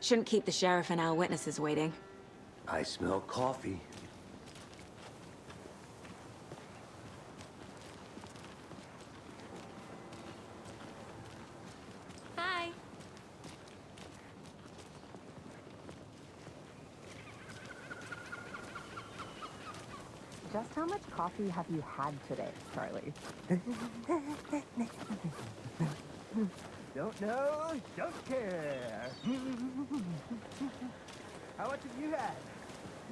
Shouldn't keep the sheriff and our witnesses waiting. I smell coffee. Hi. Just how much coffee have you had today, Charlie? Don't know, don't care. How much have you had?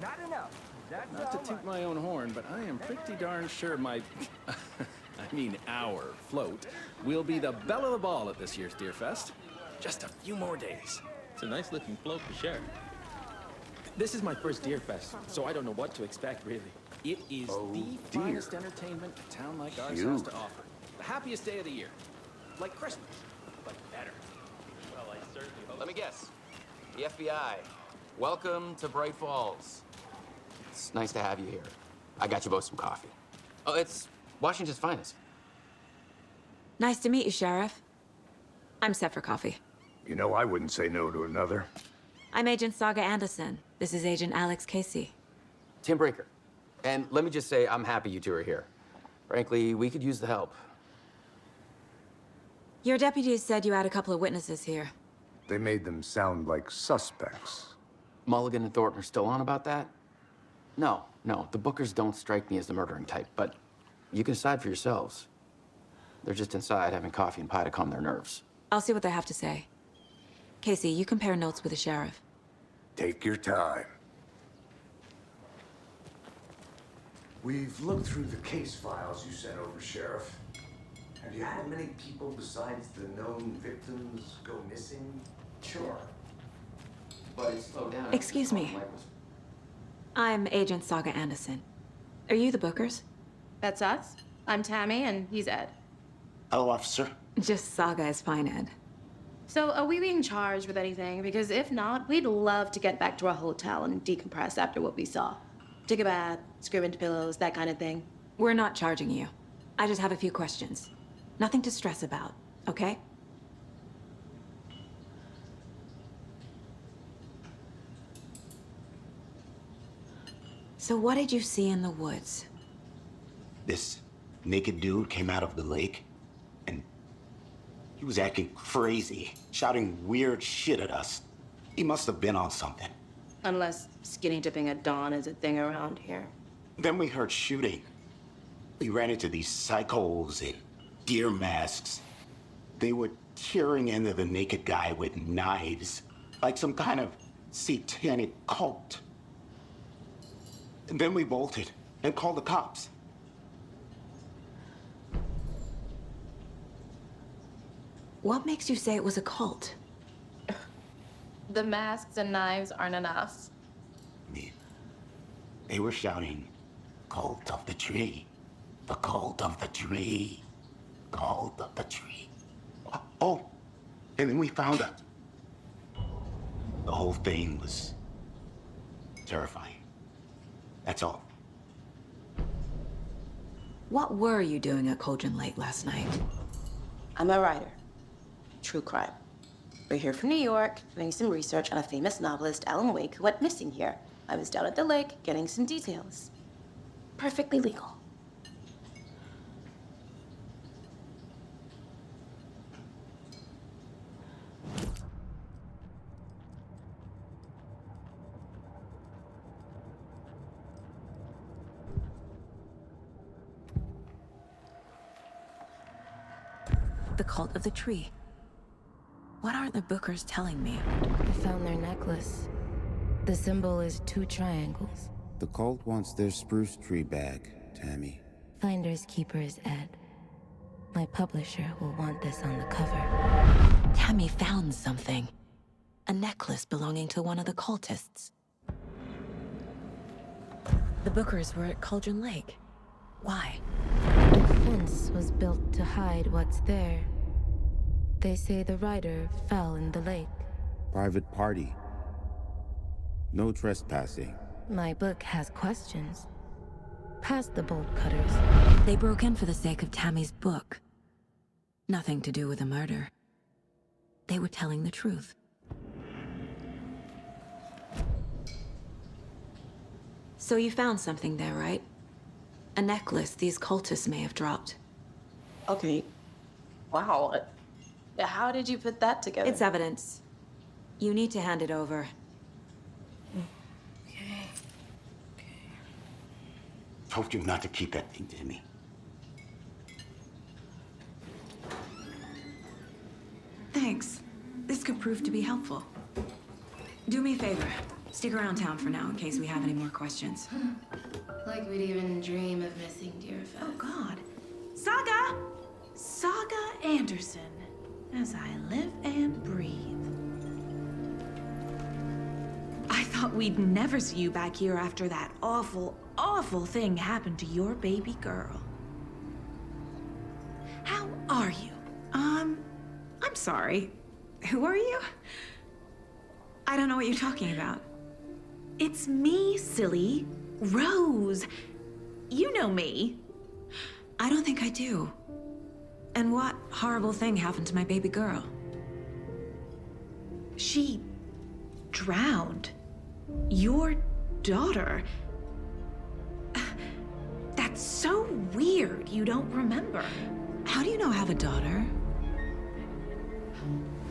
Not enough. That's Not to toot my own horn, but I am pretty darn sure my... I mean our float will be the belle of the ball at this year's Deer Fest. Just a few more days. It's a nice looking float to share. This is my first Deer Fest, so I don't know what to expect, really. It is the finest entertainment a town like ours has to offer. The happiest day of the year. Like Christmas, but better. Well, I certainly hope. Let me guess. The FBI. Welcome to Bright Falls. It's nice to have you here. I got you both some coffee. Oh, it's Washington's finest. Nice to meet you, Sheriff. I'm set for coffee. You know, I wouldn't say no to another. I'm Agent Saga Anderson. This is Agent Alex Casey. Tim Breaker. And let me just say, I'm happy you two are here. Frankly, we could use the help. Your deputies said you had a couple of witnesses here. They made them sound like suspects. Mulligan and Thornton are still on about that? No, the Bookers don't strike me as the murdering type, but you can decide for yourselves. They're just inside having coffee and pie to calm their nerves. I'll see what they have to say. Casey, you compare notes with the sheriff. Take your time. We've looked through the case files you sent over, Sheriff. Have you had many people besides the known victims go missing? Sure. But it's slowed down. Excuse me. I'm Agent Saga Anderson. Are you the Bookers? That's us. I'm Tammy, and he's Ed. Hello, officer. Just Saga is fine, Ed. So, are we being charged with anything? Because if not, we'd love to get back to our hotel and decompress after what we saw. Take a bath, scream into pillows, that kind of thing. We're not charging you. I just have a few questions. Nothing to stress about, okay? So what did you see in the woods? This naked dude came out of the lake, and he was acting crazy, shouting weird shit at us. He must have been on something. Unless skinny dipping at dawn is a thing around here. Then we heard shooting. We ran into these psychos in deer masks. They were tearing into the naked guy with knives, like some kind of satanic cult. And then we bolted and called the cops. What makes you say it was a cult? The masks and knives aren't enough. I mean, they were shouting, "Cult of the tree, the cult of the tree, cult of the tree." Oh, and then we found out. The whole thing was terrifying. That's all. What were you doing at Cauldron Lake last night? I'm a writer. True crime. We're here from New York, doing some research on a famous novelist, Alan Wake, who went missing here. I was down at the lake, getting some details. Perfectly legal. The cult of the tree. What aren't the Bookers telling me? I found their necklace. The symbol is 2 triangles. The cult wants their spruce tree back, Tammy. Finders keepers, Ed. My publisher will want this on the cover. Tammy found something. A necklace belonging to one of the cultists. The Bookers were at Cauldron Lake. Why? The fence was built to hide what's there. They say the rider fell in the lake. Private party. No trespassing. My book has questions. Past the bolt cutters. They broke in for the sake of Tammy's book. Nothing to do with a murder. They were telling the truth. So you found something there, right? A necklace these cultists may have dropped. Okay. Wow. How did you put that together? It's evidence. You need to hand it over. Okay. Told you not to keep that thing to me. Thanks. This could prove to be helpful. Do me a favor. Stick around town for now in case we have any more questions. Like we'd even dream of missing Deerfest. Oh, God. Saga! Saga Anderson. As I live and breathe. I thought we'd never see you back here after that awful, awful thing happened to your baby girl. How are you? I'm sorry. Who are you? I don't know what you're talking about. It's me, silly. Rose. You know me. I don't think I do. And what horrible thing happened to my baby girl? She drowned. Your daughter. That's so weird you don't remember. How do you know I have a daughter?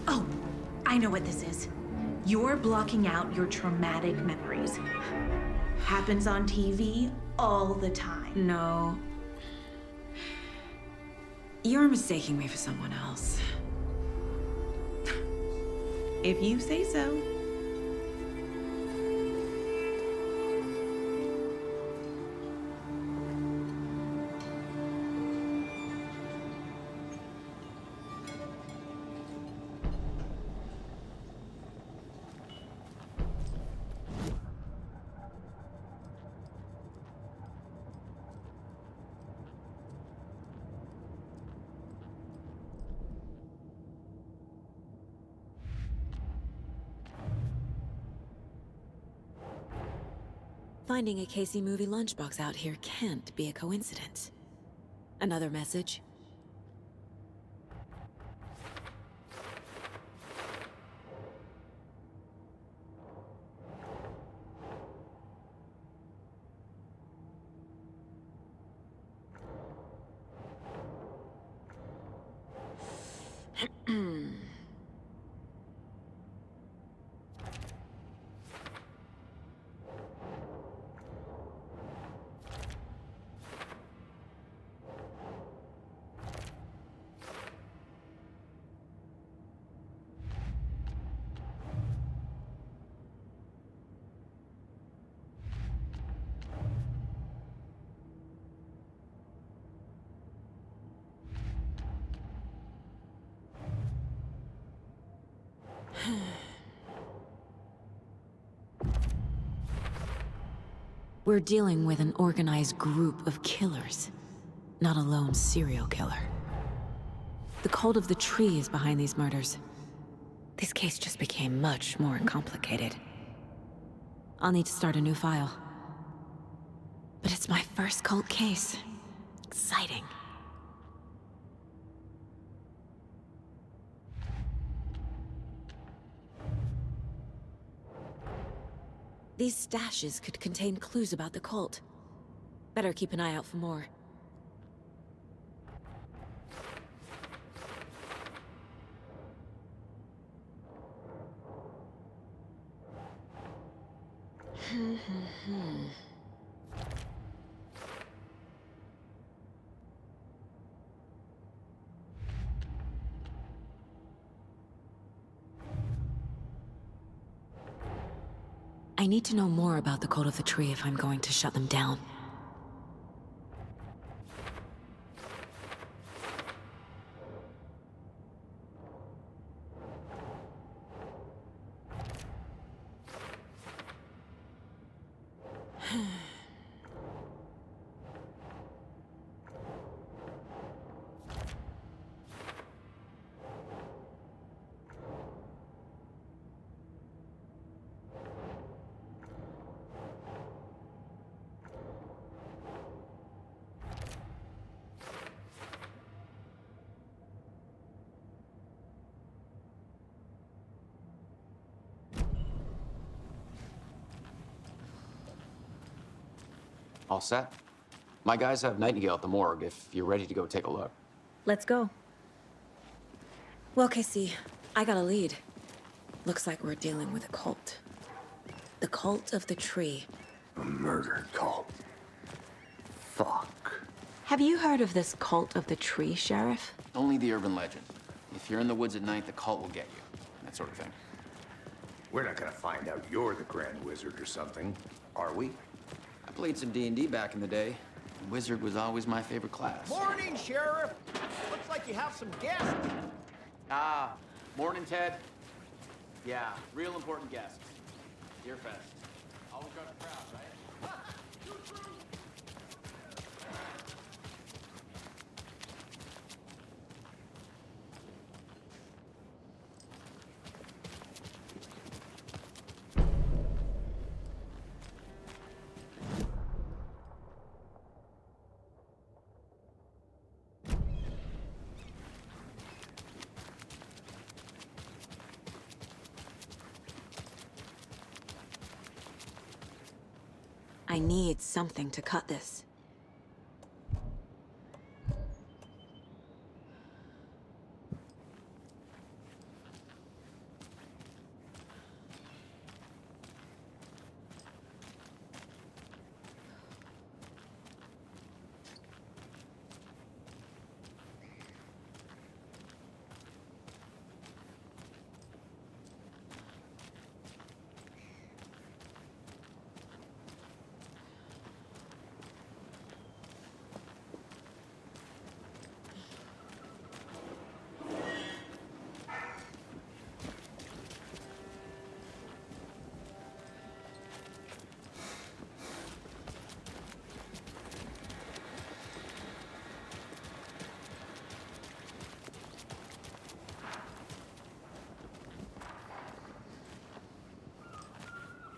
Oh, I know what this is. You're blocking out your traumatic memories. Happens on TV all the time. No. You're mistaking me for someone else. If you say so. Finding a Casey movie lunchbox out here can't be a coincidence. Another message? We're dealing with an organized group of killers, not a lone serial killer. The cult of the tree is behind these murders. This case just became much more complicated. I'll need to start a new file. But it's my first cult case. Exciting. These stashes could contain clues about the cult. Better keep an eye out for more. I need to know more about the cult of the tree if I'm going to shut them down. All set? My guys have Nightingale at the morgue if you're ready to go take a look. Let's go. Well, Casey, I got a lead. Looks like we're dealing with a cult. The cult of the tree. A murder cult. Fuck. Have you heard of this cult of the tree, Sheriff? Only the urban legend. If you're in the woods at night, the cult will get you. That sort of thing. We're not gonna find out you're the Grand Wizard or something, are we? I played some D&D back in the day. Wizard was always my favorite class. Morning, Sheriff. Looks like you have some guests. Ah, morning, Ted. Yeah, real important guests. Deer Fest. Always got a crowd, right? I need something to cut this.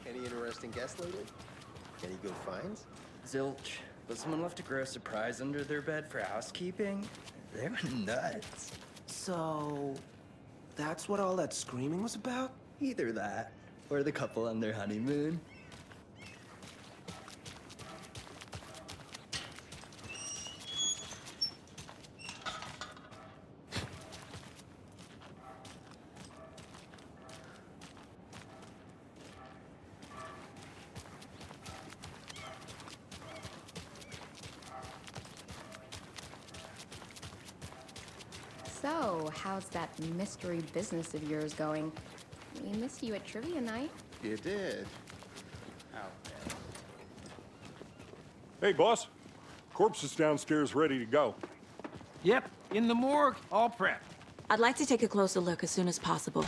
Any interesting guests lately? Any good finds? Zilch, but someone left a gross surprise under their bed for housekeeping. They were nuts. So, that's what all that screaming was about? Either that, or the couple on their honeymoon. So, how's that mystery business of yours going? We missed you at trivia night. You did. Hey, boss. Corpse is downstairs ready to go. Yep, in the morgue, all prepped. I'd like to take a closer look as soon as possible.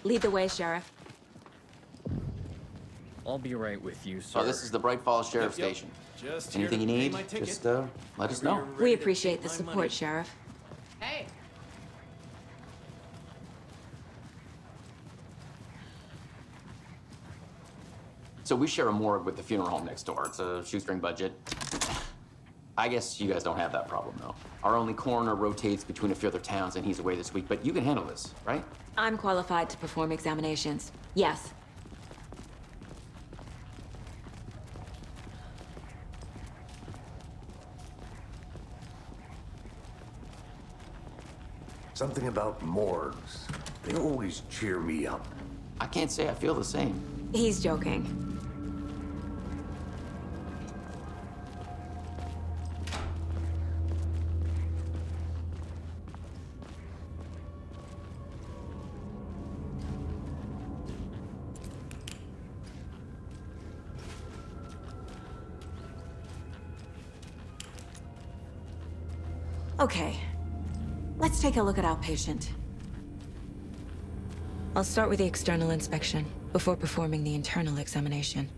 Lead the way, Sheriff. I'll be right with you, sir. Oh, this is the Bright Falls Sheriff Station. Just Anything you here to pay need, my ticket. just let us know. We appreciate the support, Sheriff. Hey! So we share a morgue with the funeral home next door. It's a shoestring budget. I guess you guys don't have that problem, though. Our only coroner rotates between a few other towns, and he's away this week. But you can handle this, right? I'm qualified to perform examinations. Yes. Something about morgues. They always cheer me up. I can't say I feel the same. He's joking. Okay. Let's take a look at our patient. I'll start with the external inspection before performing the internal examination.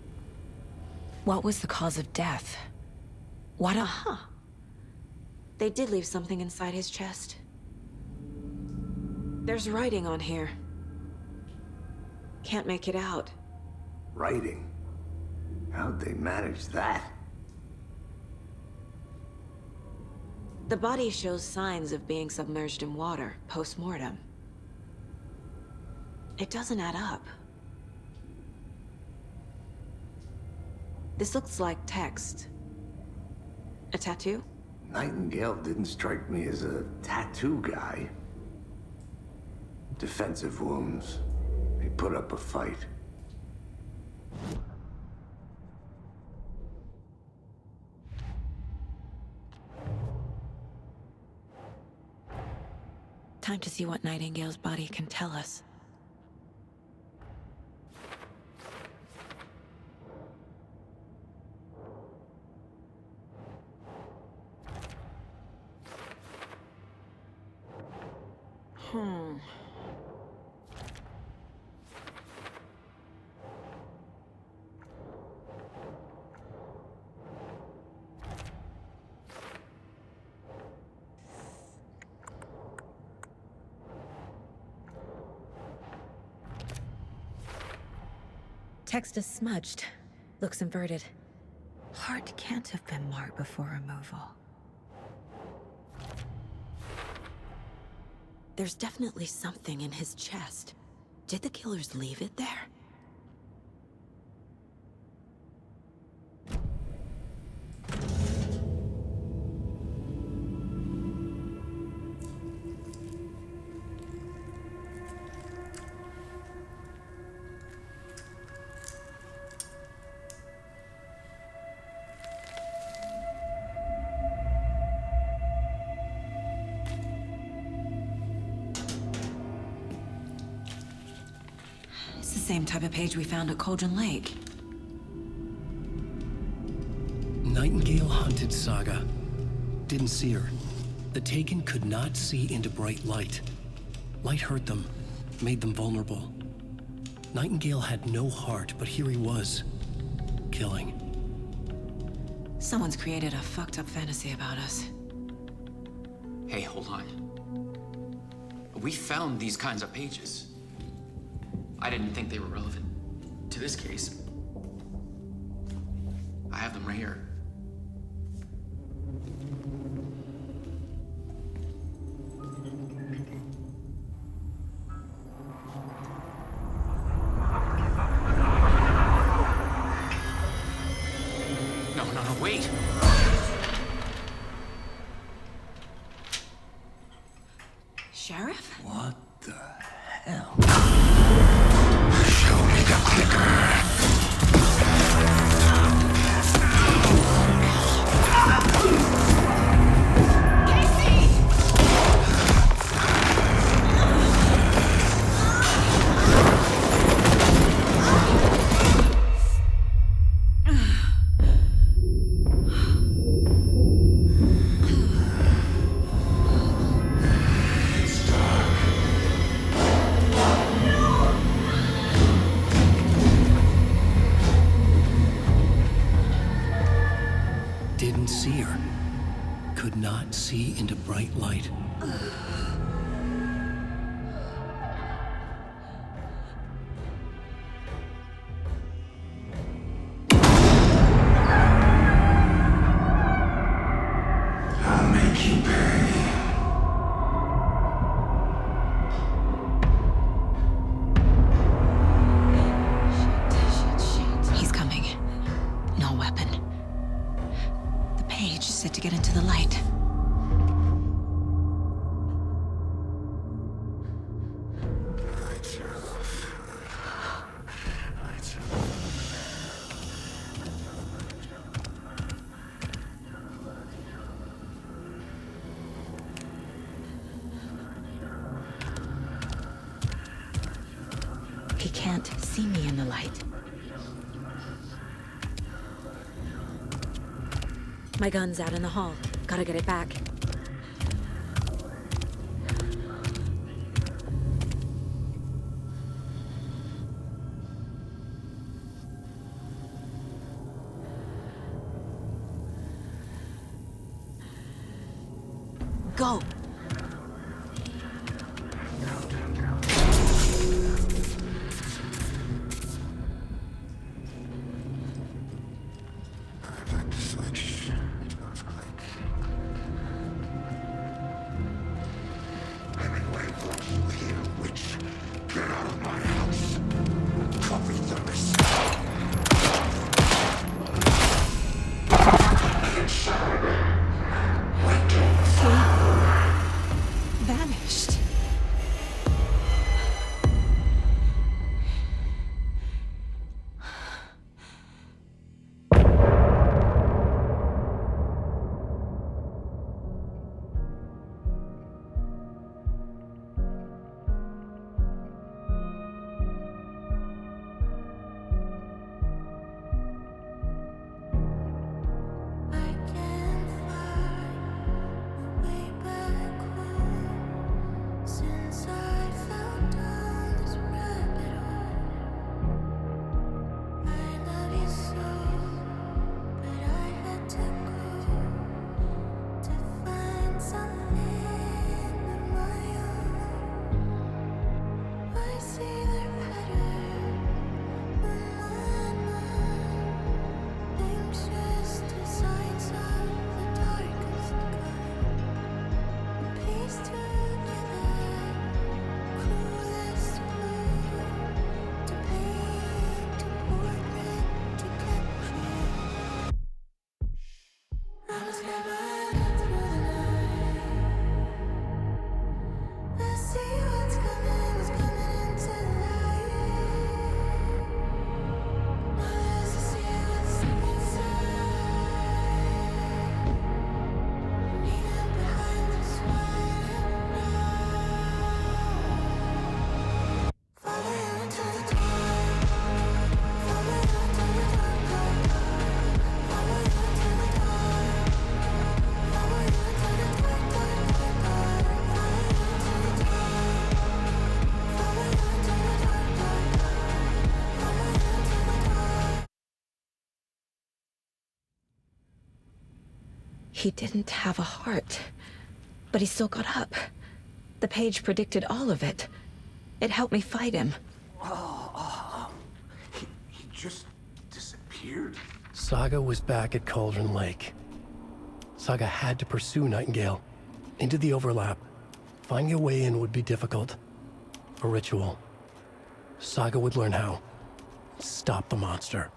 What was the cause of death? What a... They did leave something inside his chest. There's writing on here. Can't make it out. Writing? How'd they manage that? The body shows signs of being submerged in water post-mortem. It doesn't add up. This looks like text. A tattoo? Nightingale didn't strike me as a tattoo guy. Defensive wounds. He put up a fight. Time to see what Nightingale's body can tell us. Text is smudged. Looks inverted. Heart can't have been marked before removal. There's definitely something in his chest. Did the killers leave it there? It's the same type of page we found at Cauldron Lake. Nightingale hunted Saga. Didn't see her. The Taken could not see into bright light. Light hurt them, made them vulnerable. Nightingale had no heart, but here he was, killing. Someone's created a fucked up fantasy about us. Hey, hold on. We found these kinds of pages. I didn't think they were relevant to this case. I have them right here. No, wait! Sheriff? What the hell? Show me the clicker. Didn't see her. Could not see into bright light. I'll make you pay. He's coming. No weapon. The page is set to get into the light. He can't see me in the light. My gun's out in the hall. Gotta get it back. Go! He didn't have a heart, but he still got up. The page predicted all of it. It helped me fight him. He just disappeared? Saga was back at Cauldron Lake. Saga had to pursue Nightingale into the overlap. Finding a way in would be difficult. A ritual. Saga would learn how. Stop the monster.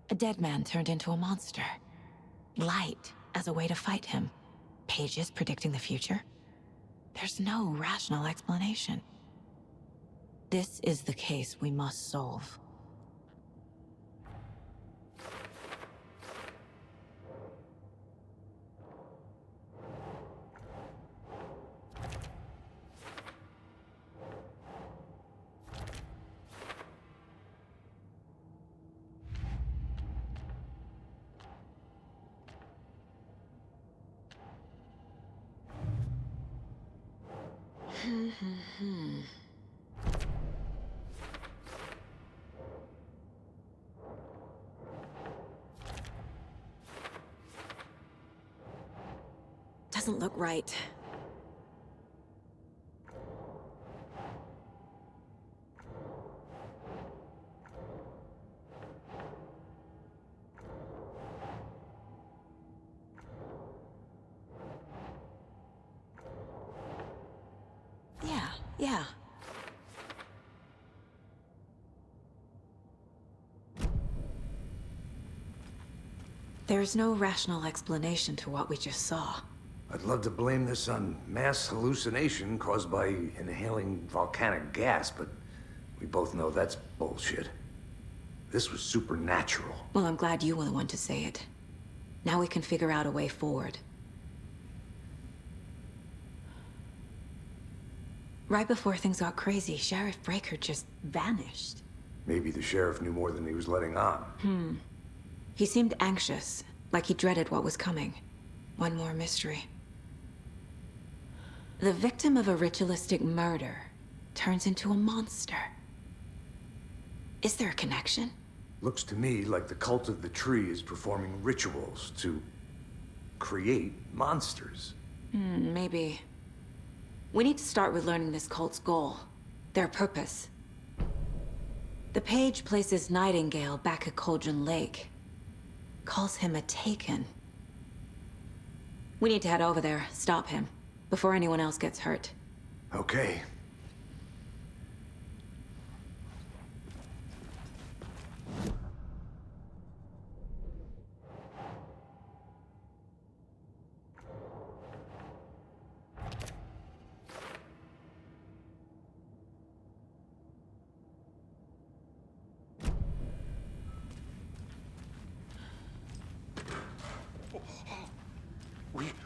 A dead man turned into a monster. Light as a way to fight him. Pages predicting the future? There's no rational explanation. This is the case we must solve. Doesn't look right. Yeah. There's no rational explanation to what we just saw. I'd love to blame this on mass hallucination caused by inhaling volcanic gas, but we both know that's bullshit. This was supernatural. Well, I'm glad you were the one to say it. Now we can figure out a way forward. Right before things got crazy, Sheriff Breaker just vanished. Maybe the sheriff knew more than he was letting on. He seemed anxious, like he dreaded what was coming. One more mystery. The victim of a ritualistic murder turns into a monster. Is there a connection? Looks to me like the cult of the tree is performing rituals to create monsters. Maybe. We need to start with learning this cult's goal, their purpose. The page places Nightingale back at Cauldron Lake. Calls him a Taken. We need to head over there, stop him, before anyone else gets hurt. Okay.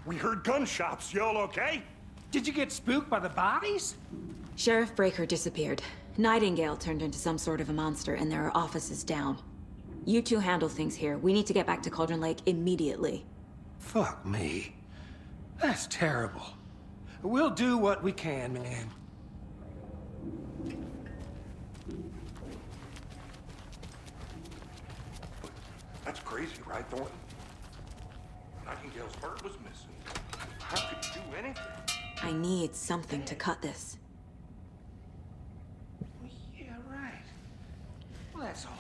We heard gunshots. You all okay? Did you get spooked by the bodies? Sheriff Breaker disappeared. Nightingale turned into some sort of a monster, and there are offices down. You two handle things here. We need to get back to Cauldron Lake immediately. Fuck me. That's terrible. We'll do what we can, man. That's crazy, right, Thornton? Nightingale's heart was missing. How could you do anything? I need something to cut this. Yeah, right. Well, that's all.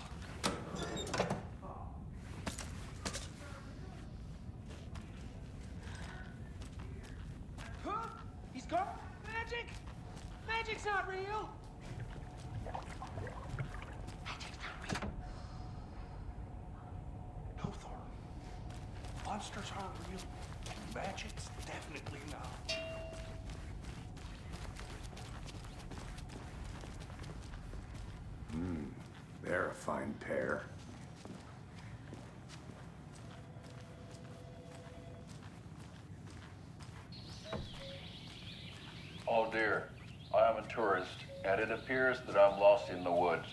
Huh? He's gone? Magic? Magic's not real. Magic's not real. No, Thornton. Monsters aren't real. And magic's definitely not. They're a fine pair. Oh dear, I am a tourist, and it appears that I'm lost in the woods.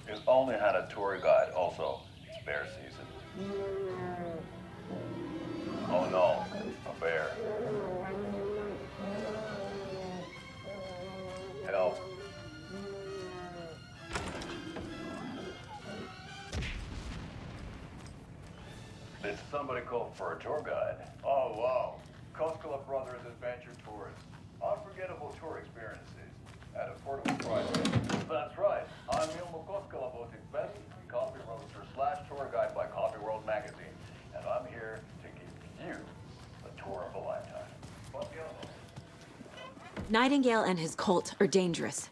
We've only had a tour guide also. It's bear season. Oh no, a bear. Help. Did somebody call for a tour guide? Oh, wow. Koskela Brothers Adventure Tours. Unforgettable tour experiences at affordable prices. That's right. I'm Ilmo Koskela, voted best coffee roaster / tour guide by Coffee World magazine. And I'm here to give you a tour of a lifetime. But Nightingale and his cult are dangerous.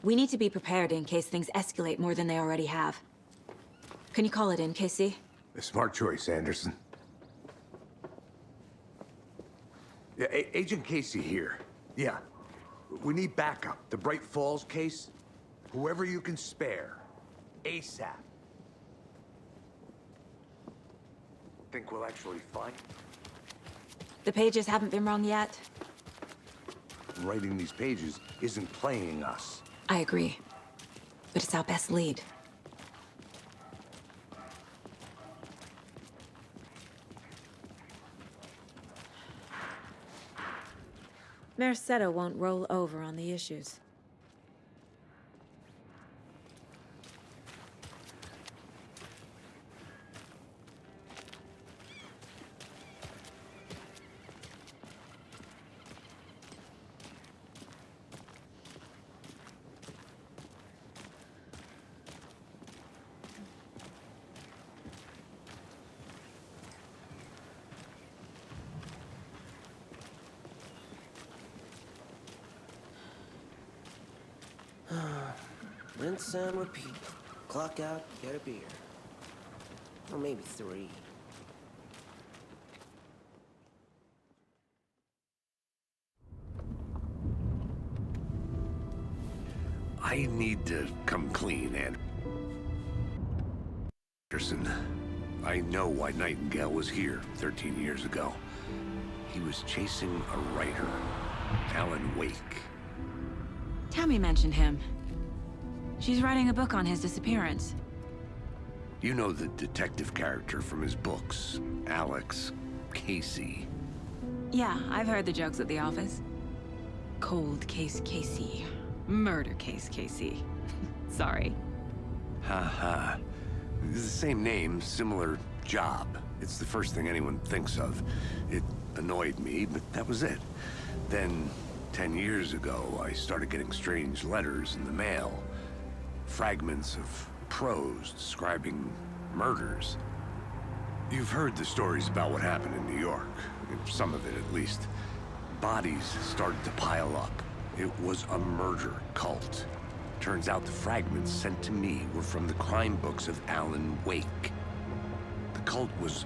We need to be prepared in case things escalate more than they already have. Can you call it in, Casey? A smart choice, Anderson. Yeah, Agent Casey here. Yeah. We need backup. The Bright Falls case? Whoever you can spare. ASAP. Think we'll actually find? The pages haven't been wrong yet. Writing these pages isn't playing us. I agree. But it's our best lead. Mercado won't roll over on the issues. Rinse and repeat. Clock out, get a beer. Or maybe 3. I need to come clean, Anderson. I know why Nightingale was here 13 years ago. He was chasing a writer, Alan Wake. Tammy mentioned him. She's writing a book on his disappearance. You know the detective character from his books, Alex Casey. Yeah, I've heard the jokes at the office. Cold case Casey. Murder case Casey. Sorry. Ha. It's the same name, similar job. It's the first thing anyone thinks of. It annoyed me, but that was it. Then, 10 years ago, I started getting strange letters in the mail. Fragments of prose describing murders. You've heard the stories about what happened in New York. Some of it, at least. Bodies started to pile up. It was a murder cult. Turns out the fragments sent to me were from the crime books of Alan Wake. The cult was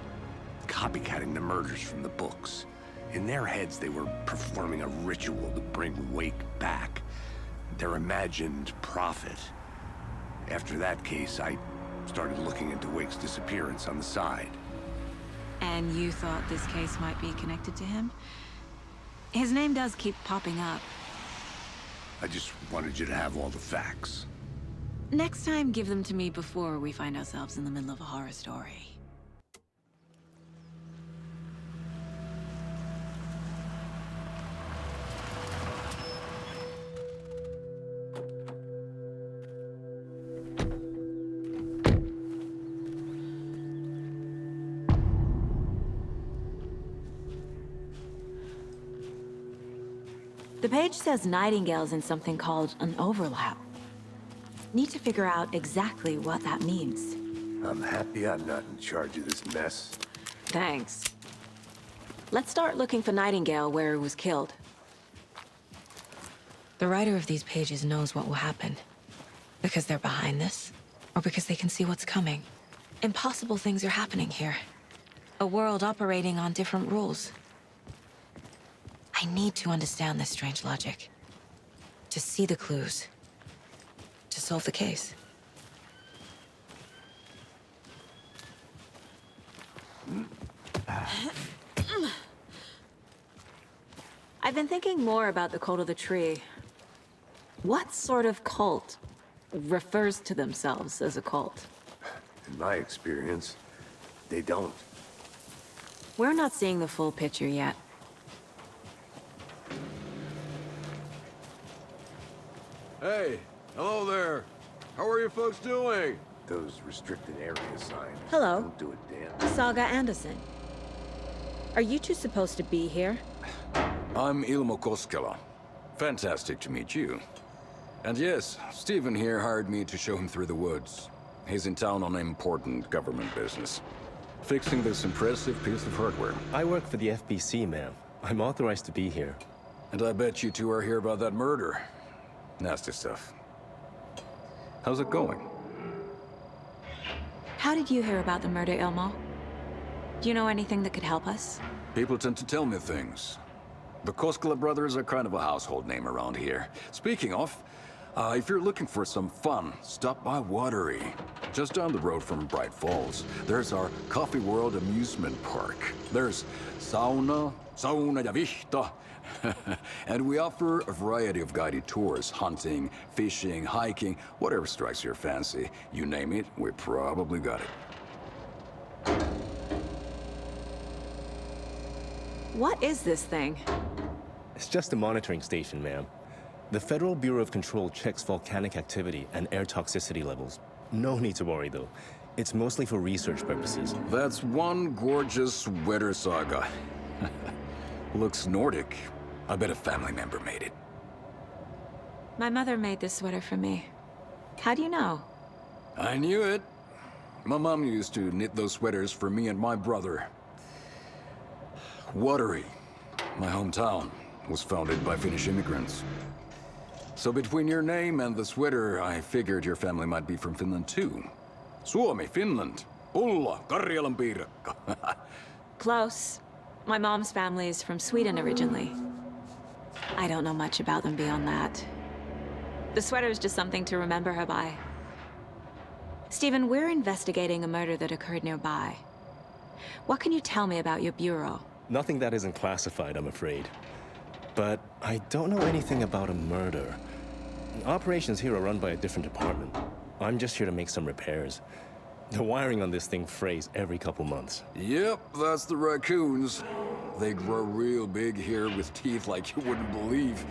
copycatting the murders from the books. In their heads, they were performing a ritual to bring Wake back. Their imagined prophet. After that case, I started looking into Wake's disappearance on the side. And you thought this case might be connected to him? His name does keep popping up. I just wanted you to have all the facts. Next time, give them to me before we find ourselves in the middle of a horror story. The page says Nightingale's in something called an overlap. Need to figure out exactly what that means. I'm happy I'm not in charge of this mess. Thanks. Let's start looking for Nightingale where he was killed. The writer of these pages knows what will happen. Because they're behind this, or because they can see what's coming. Impossible things are happening here. A world operating on different rules. I need to understand this strange logic. To see the clues. To solve the case. I've been thinking more about the cult of the tree. What sort of cult refers to themselves as a cult? In my experience, They don't. We're not seeing the full picture yet. Hey, hello there. How are you folks doing? Those restricted area signs. Hello. Don't do it, Dan. Saga Anderson. Are you two supposed to be here? I'm Ilmo Koskela. Fantastic to meet you. And yes, Stephen here hired me to show him through the woods. He's in town on important government business. Fixing this impressive piece of hardware. I work for the FBC, ma'am. I'm authorized to be here. And I bet you two are here about that murder. Nasty stuff. How's it going? How did you hear about the murder, Ilmo? Do you know anything that could help us? People tend to tell me things. The Koskela brothers are kind of a household name around here. Speaking of, if you're looking for some fun, stop by Watery. Just down the road from Bright Falls, there's our Coffee World amusement park. There's sauna ja vihta. And we offer a variety of guided tours, hunting, fishing, hiking, whatever strikes your fancy. You name it, we probably got it. What is this thing? It's just a monitoring station, ma'am. The Federal Bureau of Control checks volcanic activity and air toxicity levels. No need to worry, though. It's mostly for research purposes. That's one gorgeous sweater, Saga. Looks Nordic. I bet a family member made it. My mother made this sweater for me. How do you know? I knew it. My mom used to knit those sweaters for me and my brother. Watery, my hometown, was founded by Finnish immigrants. So between your name and the sweater, I figured your family might be from Finland too. Suomi, Finland. Ulla, Karjalan piirakka. Close. My mom's family is from Sweden originally. I don't know much about them beyond that. The sweater is just something to remember her by. Stephen, we're investigating a murder that occurred nearby. What can you tell me about your bureau? Nothing that isn't classified, I'm afraid. But I don't know anything about a murder. Operations here are run by a different department. I'm just here to make some repairs. The wiring on this thing frays every couple months. Yep, that's the raccoons. They grow real big here with teeth like you wouldn't believe.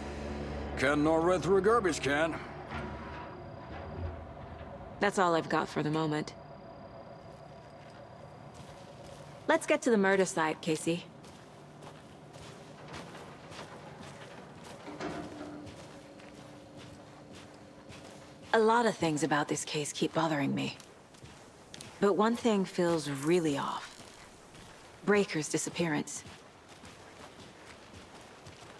Can not run through a garbage can. That's all I've got for the moment. Let's get to the murder site, Casey. A lot of things about this case keep bothering me. But one thing feels really off. Breaker's disappearance.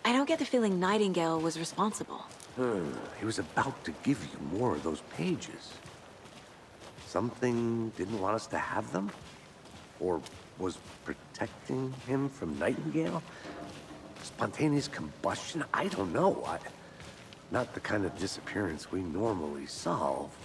I don't get the feeling Nightingale was responsible. He was about to give you more of those pages. Something didn't want us to have them? Or was protecting him from Nightingale? Spontaneous combustion? I don't know. Not the kind of disappearance we normally solve.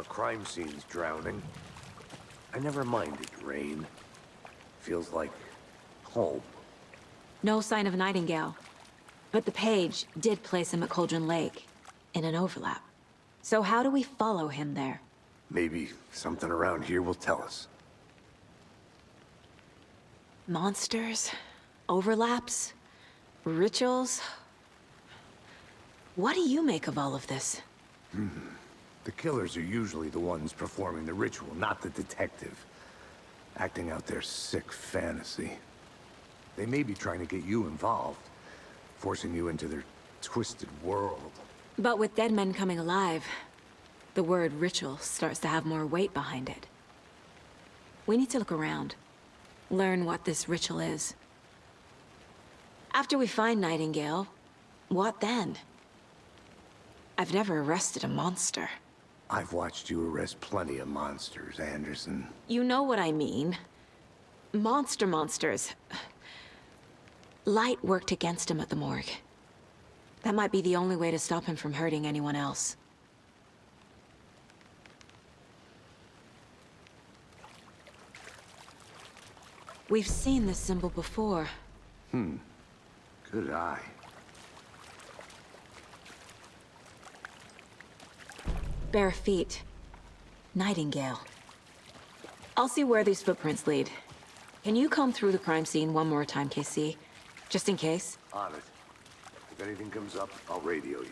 Our crime scene's drowning. I never minded rain. Feels like home. No sign of Nightingale. But the page did place him at Cauldron Lake, in an overlap. So how do we follow him there? Maybe something around here will tell us. Monsters? Overlaps? Rituals? What do you make of all of this? The killers are usually the ones performing the ritual, not the detective. Acting out their sick fantasy. They may be trying to get you involved, forcing you into their twisted world. But with dead men coming alive, the word ritual starts to have more weight behind it. We need to look around. Learn what this ritual is. After we find Nightingale, what then? I've never arrested a monster. I've watched you arrest plenty of monsters, Anderson. You know what I mean. Monsters. Light worked against him at the morgue. That might be the only way to stop him from hurting anyone else. We've seen this symbol before. Good eye. Bare feet. Nightingale. I'll see where these footprints lead. Can you comb through the crime scene one more time, KC? Just in case? On it. If anything comes up, I'll radio you.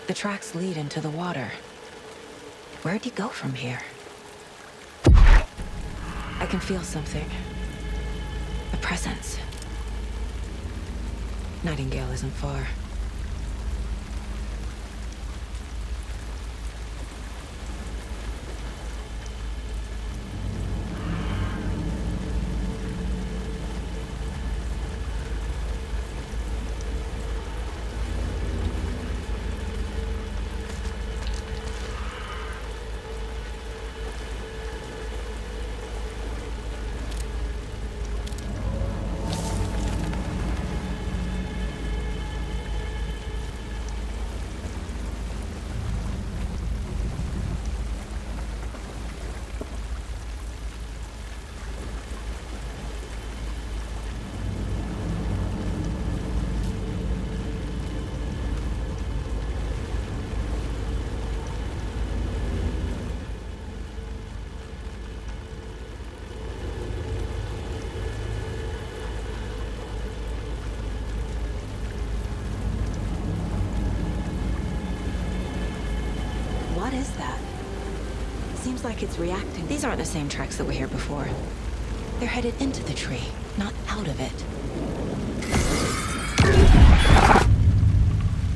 The tracks lead into the water. Where'd he go from here? I can feel something. A presence. Nightingale isn't far. What is that? Seems like it's reacting. These aren't the same tracks that were here before. They're headed into the tree, not out of it.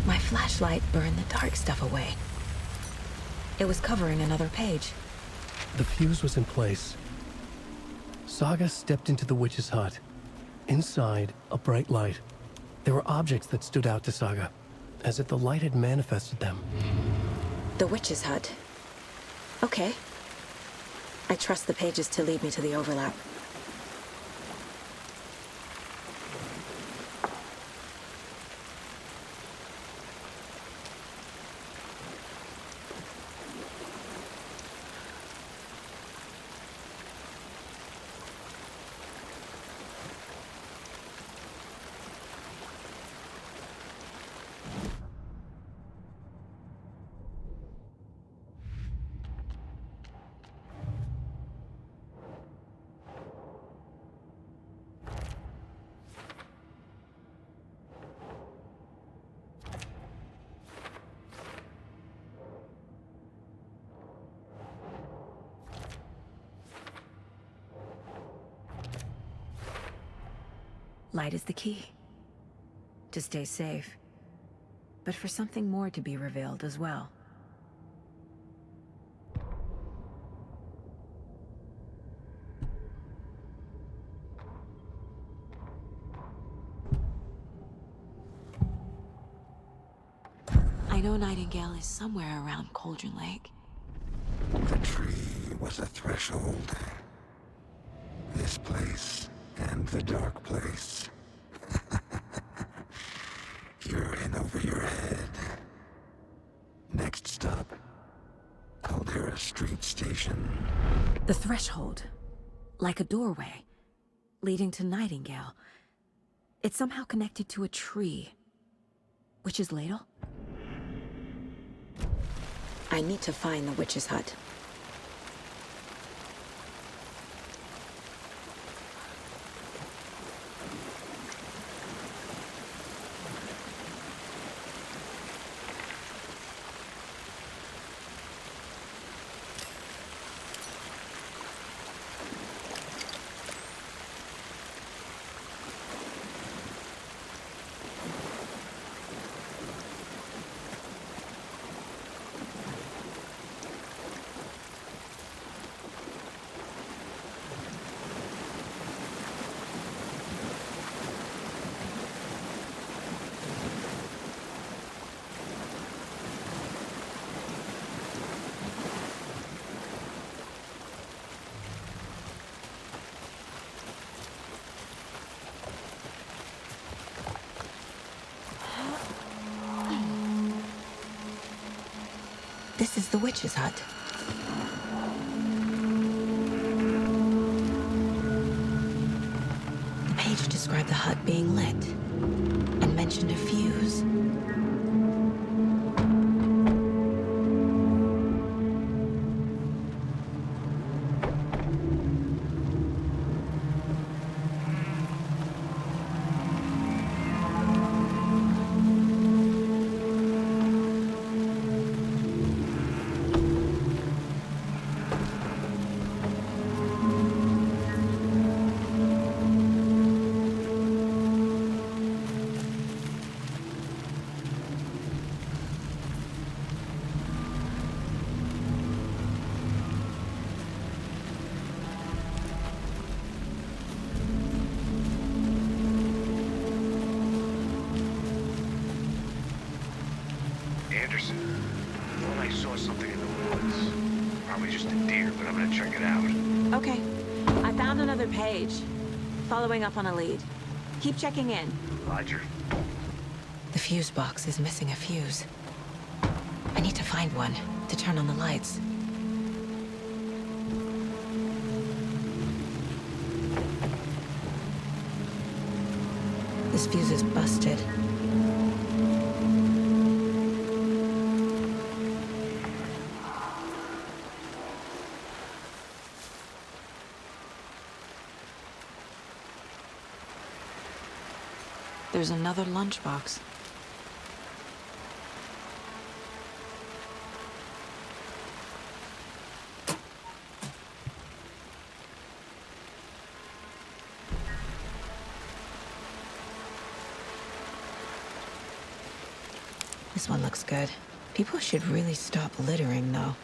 My flashlight burned the dark stuff away. It was covering another page. The fuse was in place. Saga stepped into the witch's hut. Inside, a bright light. There were objects that stood out to Saga, as if the light had manifested them. The witch's hut. Okay. I trust the pages to lead me to the overlap. Light is the key. To stay safe. But for something more to be revealed as well. I know Nightingale is somewhere around Cauldron Lake. The tree was a threshold. This place and the dark place. You're in over your head. Next stop, Caldera Street Station. The threshold. Like a doorway. Leading to Nightingale. It's somehow connected to a tree. Witch's Ladle? I need to find the witch's hut. This is the witch's hut. The page described the hut being lit and mentioned a fuse. Anderson. Thought I saw something in the woods. Probably just a deer, but I'm gonna check it out. Okay. I found another page. Following up on a lead. Keep checking in. Roger. The fuse box is missing a fuse. I need to find one to turn on the lights. This fuse is busted. There's another lunchbox. This one looks good. People should really stop littering, though.